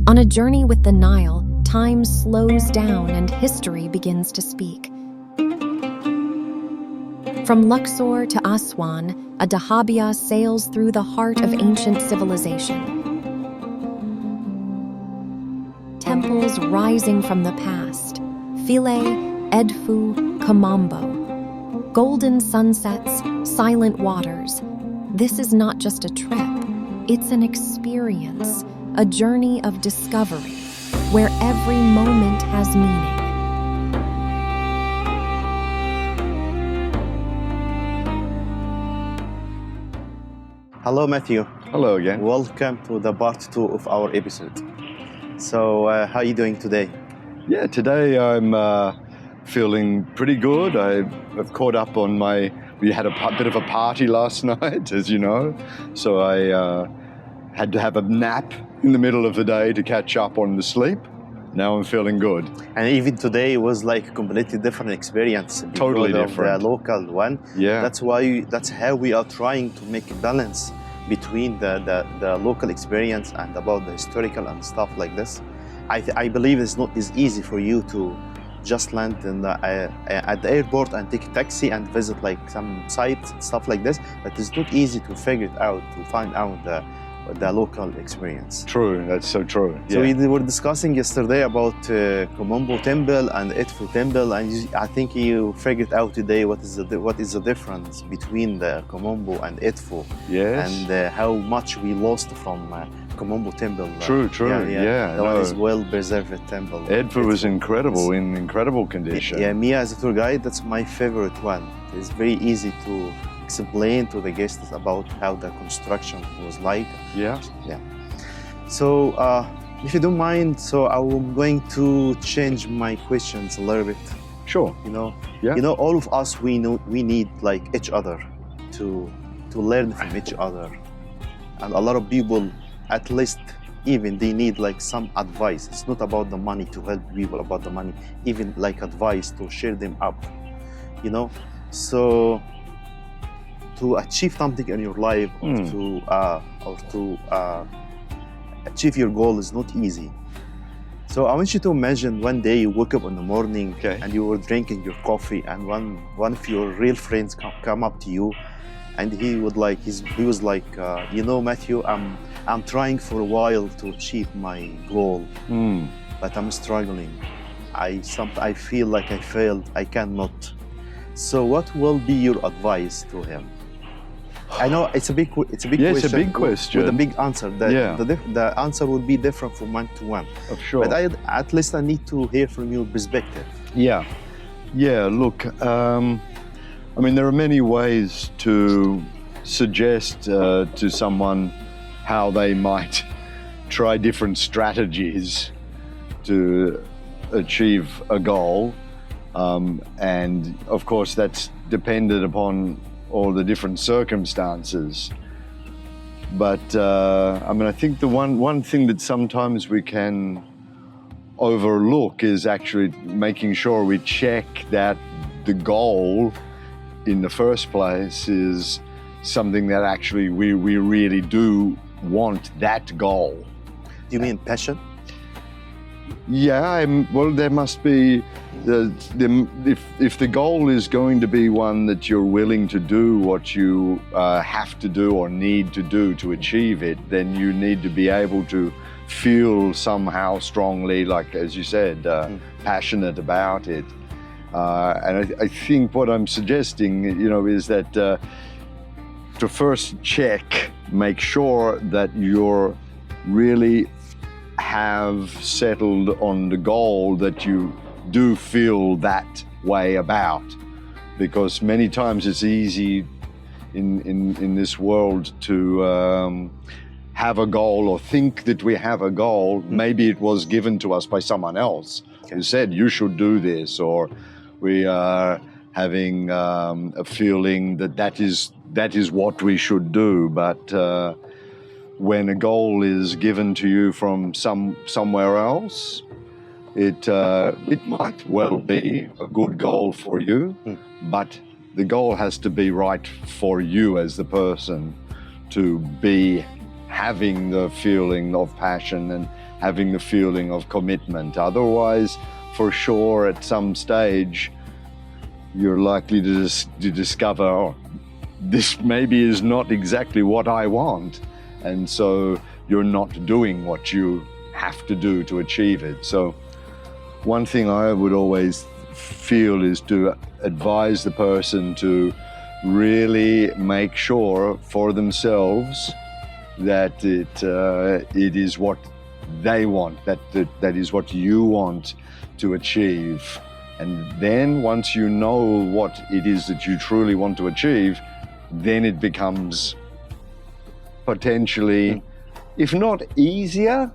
On a journey with the Nile, time slows down and history begins to speak. From Luxor to Aswan, a Dahabiya sails through the heart of ancient civilization. Temples rising from the past, Philae, Edfu, Kamambo. Golden sunsets, silent waters. This is not just a trip, it's an experience, a journey of discovery, where every moment has meaning. Hello, Matthew. Hello again. Welcome to the part 2 of our episode. So, how are you doing today? Yeah, today I'm feeling pretty good. I've caught up on we had a bit of a party last night, as you know. So I had to have a nap in the middle of the day to catch up on the sleep. Now I'm feeling good. And even today was like a completely different experience. Totally because different. Of the local one. Yeah. That's how we are trying to make a balance between the local experience and about the historical and stuff like this. I believe it's easy for you to just land at the airport and take a taxi and visit like some sites and stuff like this, but it's not easy to figure it out, to find out the local experience. True, that's so true. So yeah. we were discussing yesterday about Kamambo Temple and Edfu Temple, and I think you figured out today what is the difference between the Kamambo and Edfu. Yes. And how much we lost from Kamambo Temple. True. Yeah. That one is well-preserved temple. Edfu was incredible, in incredible condition. Yeah, me as a tour guide, that's my favorite one. It's very easy to explain to the guests about how the construction was like. Yeah. So, if you don't mind, so I'm going to change my questions a little bit. Sure. Yeah. All of us, we need like each other to learn from each other, and a lot of people, at least even they need like some advice. It's not about the money to help people about the money, even like advice to share them up. So to achieve something in your life or to achieve your goal is not easy. So I want you to imagine one day you woke up in the morning and you were drinking your coffee, and one of your real friends come up to you, and he was like, Matthew, I'm trying for a while to achieve my goal, but I'm struggling. I feel like I failed. I cannot. So what will be your advice to him? I know it's a big question. It's a big question with a big answer. The answer will be different from one to one. Oh, sure. But at least I need to hear from your perspective. Yeah. Look, there are many ways to suggest to someone how they might try different strategies to achieve a goal. And of course, that's dependent upon all the different circumstances. But I think the one thing that sometimes we can overlook is actually making sure we check that the goal in the first place is something that actually we really do want that goal. Do you mean passion? Yeah, well, there must be, if the goal is going to be one that you're willing to do what you have to do or need to do to achieve it, then you need to be able to feel somehow strongly, like, as you said, passionate about it. And I think what I'm suggesting, is that to first make sure that you're really have settled on the goal that you do feel that way about, because many times it's easy in this world to have a goal or think that we have a goal. Maybe it was given to us by someone else who said you should do this, or we are having a feeling that is what we should do. But when a goal is given to you from somewhere else, it might well be a good goal for you, but the goal has to be right for you as the person to be having the feeling of passion and having the feeling of commitment. Otherwise, for sure, at some stage, you're likely to discover, oh, this maybe is not exactly what I want. And so you're not doing what you have to do to achieve it. So one thing I would always feel is to advise the person to really make sure for themselves that it is what they want, that is what you want to achieve. And then once you know what it is that you truly want to achieve, then it becomes potentially, if not easier,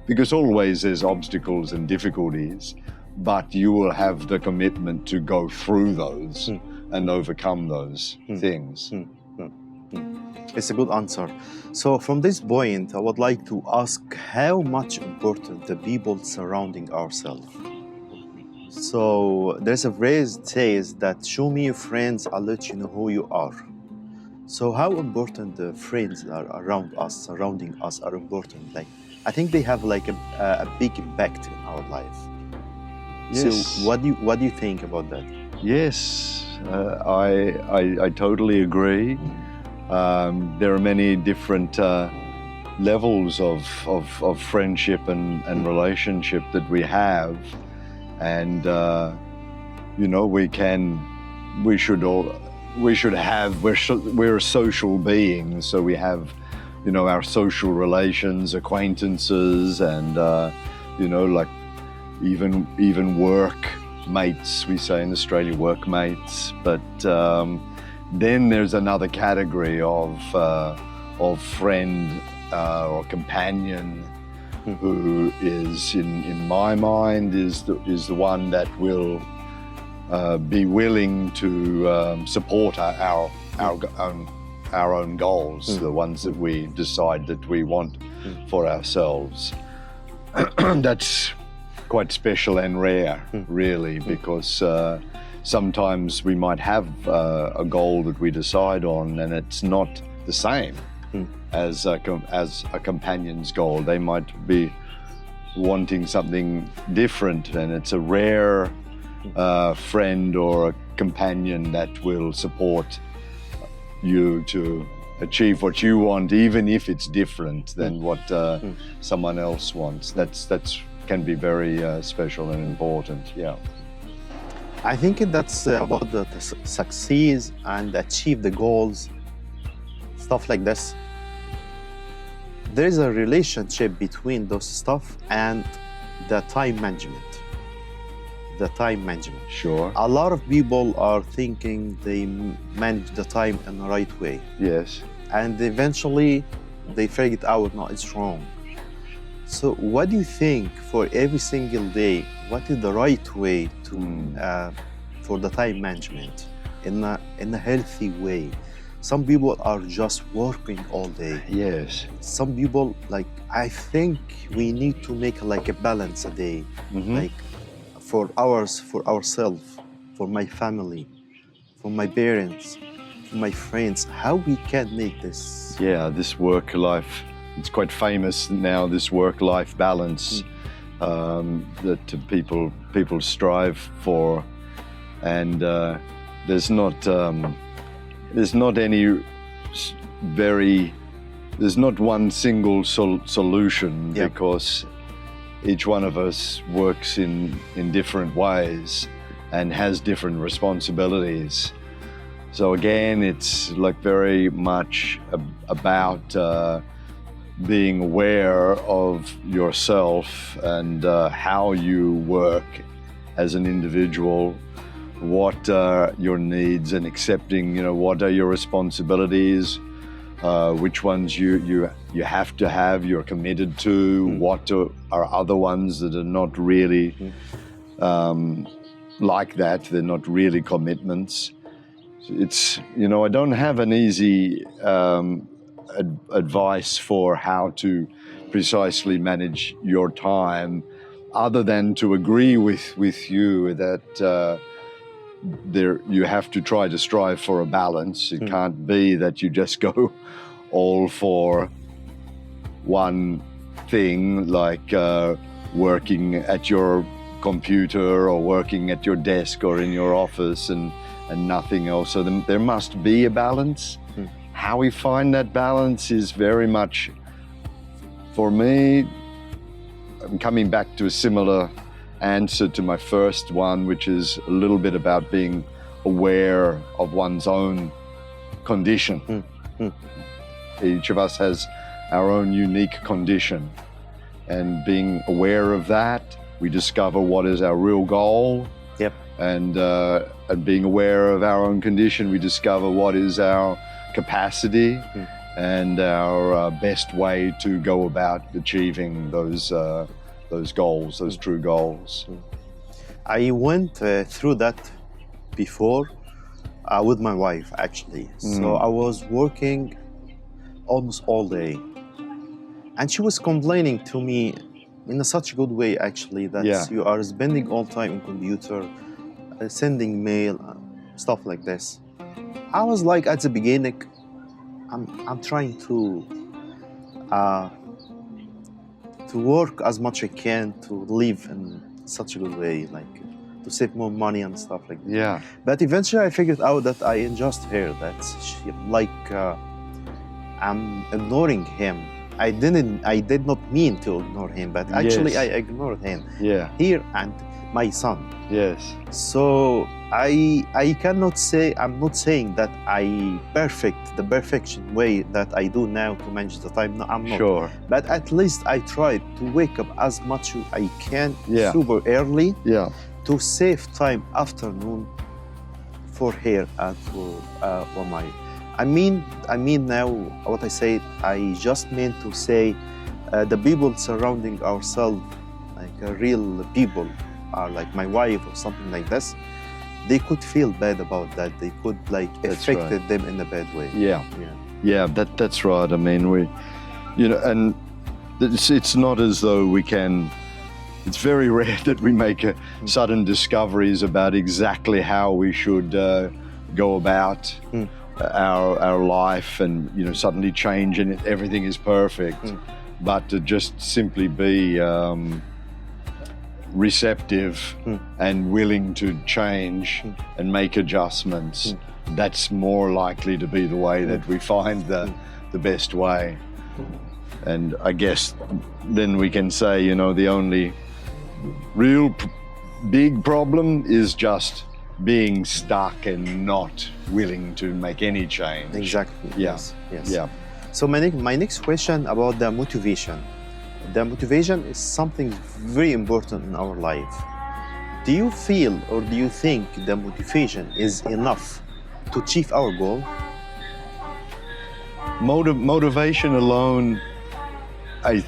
because always there's obstacles and difficulties, but you will have the commitment to go through those and overcome those things. It's a good answer. So from this point, I would like to ask how much important the people surrounding ourselves. So there's a phrase that says that show me your friends, I'll let you know who you are. So how important the friends that are around us, surrounding us, are important? Like, I think they have like a big impact in our life. Yes. So what do you think about that? Yes, I totally agree. There are many different levels of friendship and relationship that we have, and we're social beings, so we have our social relations, acquaintances, and like even work mates, we say in Australia, workmates. But then there's another category of friend or companion, who is, in my mind, is the one that will be willing to support our own goals, the ones that we decide that we want for ourselves. That's quite special and rare, really, because sometimes we might have a goal that we decide on, and it's not the same as a companion's goal. They might be wanting something different, and it's a rare friend or a companion that will support you to achieve what you want, even if it's different than what someone else wants. That's can be very special and important. Yeah, I think that's about the succeed and achieve the goals, stuff like this. There is a relationship between those stuff and the time management. Sure. A lot of people are thinking they manage the time in the right way. Yes. And eventually they figure it out, no, it's wrong. So what do you think for every single day, what is the right way to for the time management in a healthy way? Some people are just working all day. Yes. Some people, like, I think we need to make like a balance a day, like for ourselves, for my family, for my parents, for my friends, how we can make this. Yeah, this work-life, it's quite famous now, this work-life balance that people strive for, and there's not one single solution, because each one of us works in different ways and has different responsibilities. So again, it's like very much about being aware of yourself and how you work as an individual, what are your needs, and accepting, what are your responsibilities, which ones you have to have, you're committed to, what are other ones that are not really like that, they're not really commitments. It's, I don't have an easy advice for how to precisely manage your time, other than to agree with you that you have to try to strive for a balance. It can't be that you just go all for one thing like working at your computer or working at your desk or in your office and nothing else. So there must be a balance. How we find that balance is very much, for me, I'm coming back to a similar answer to my first one, which is a little bit about being aware of one's own condition. Each of us has our own unique condition, and being aware of that, we discover what is our real goal. Yep. And being aware of our own condition, we discover what is our capacity and our best way to go about achieving those goals, those true goals. I went through that before with my wife, actually. So I was working almost all day, and she was complaining to me in such a good way, actually, that you are spending all time in computer, sending mail, stuff like this. I was like, at the beginning, I'm trying to work as much as I can to live in such a good way, like to save more money and stuff like that. Yeah. But eventually I figured out that I unjust her, that she, I'm ignoring him. I did not mean to ignore him, but actually I ignored him. Yeah. Here and my son. Yes. So I cannot say, I'm not saying that the perfection way that I do now to manage the time. No, I'm not. Sure. But at least I tried to wake up as much as I can super early to save time afternoon for her and for my. I mean now what I say, I just meant to say the people surrounding ourselves, like real people, are like my wife or something like this, they could feel bad about that. They could affect them in a bad way. Yeah, that's right. I mean, and it's not as though we can. It's very rare that we make sudden discoveries about exactly how we should go about our life, and suddenly change and everything is perfect. But to just simply be receptive and willing to change and make adjustments, that's more likely to be the way that we find the best way. And I guess then we can say, the only real big problem is just being stuck and not willing to make any change. Exactly. Yeah. Yes. Yeah. So my next question about the motivation. The motivation is something very important in our life. Do you feel or do you think the motivation is enough to achieve our goal? Motivation alone, I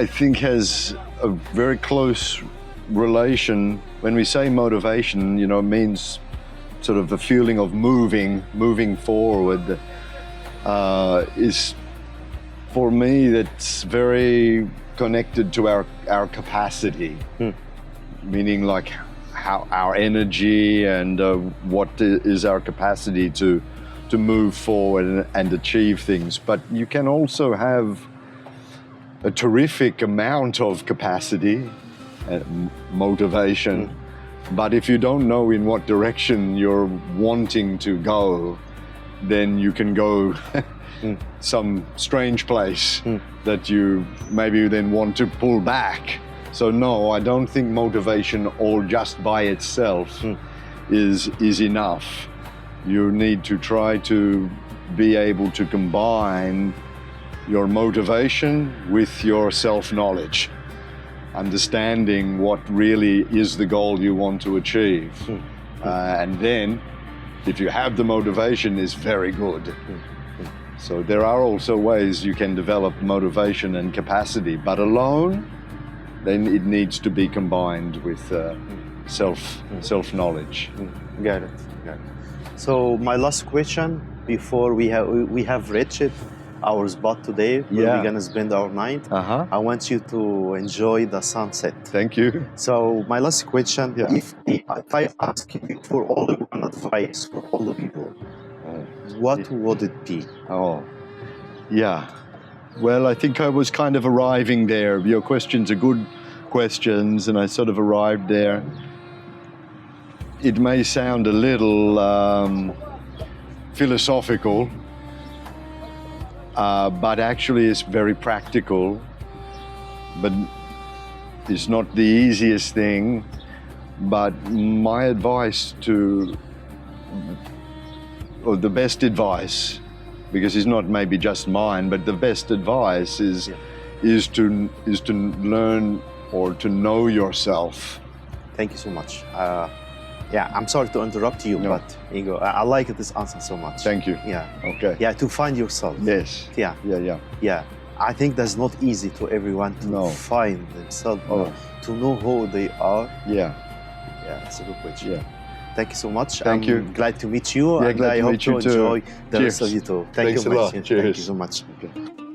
think, has a very close relation. When we say motivation, it means sort of the feeling of moving forward. Is, for me, that's very connected to our capacity, meaning like how our energy and what is our capacity to move forward and achieve things. But you can also have a terrific amount of capacity and motivation, but if you don't know in what direction you're wanting to go, then you can go some strange place that you maybe then want to pull back. So no, I don't think motivation all just by itself is enough. You need to try to be able to combine your motivation with your self-knowledge, understanding what really is the goal you want to achieve. And then, if you have the motivation, is very good. So there are also ways you can develop motivation and capacity, but alone, then it needs to be combined with self-knowledge. Got it. So my last question before we have reached our spot today where we're gonna spend our night. I want you to enjoy the sunset. Thank you. So my last question: if I ask you for all of an advice for all the people, what would it be? Oh, yeah. Well, I think I was kind of arriving there. Your questions are good questions, and I sort of arrived there. It may sound a little philosophical, but actually it's very practical. But it's not the easiest thing. But my advice or the best advice, because it's not maybe just mine, but the best advice is to learn or to know yourself. Thank you so much. I'm sorry to interrupt you, No. but Ego, I like this answer so much. Thank you. Yeah. Okay. Yeah, to find yourself. Yes. Yeah. Yeah. I think that's not easy to everyone to No. find themselves, Oh. to know who they are. Yeah. Yeah, that's a good question. Yeah. Thank you so much. Thank you. Glad to meet you. Yeah, and glad I to hope meet you to too. enjoy the Cheers. rest of you too. Thank Thanks you a lot. much. Cheers. Thank you so much. Okay.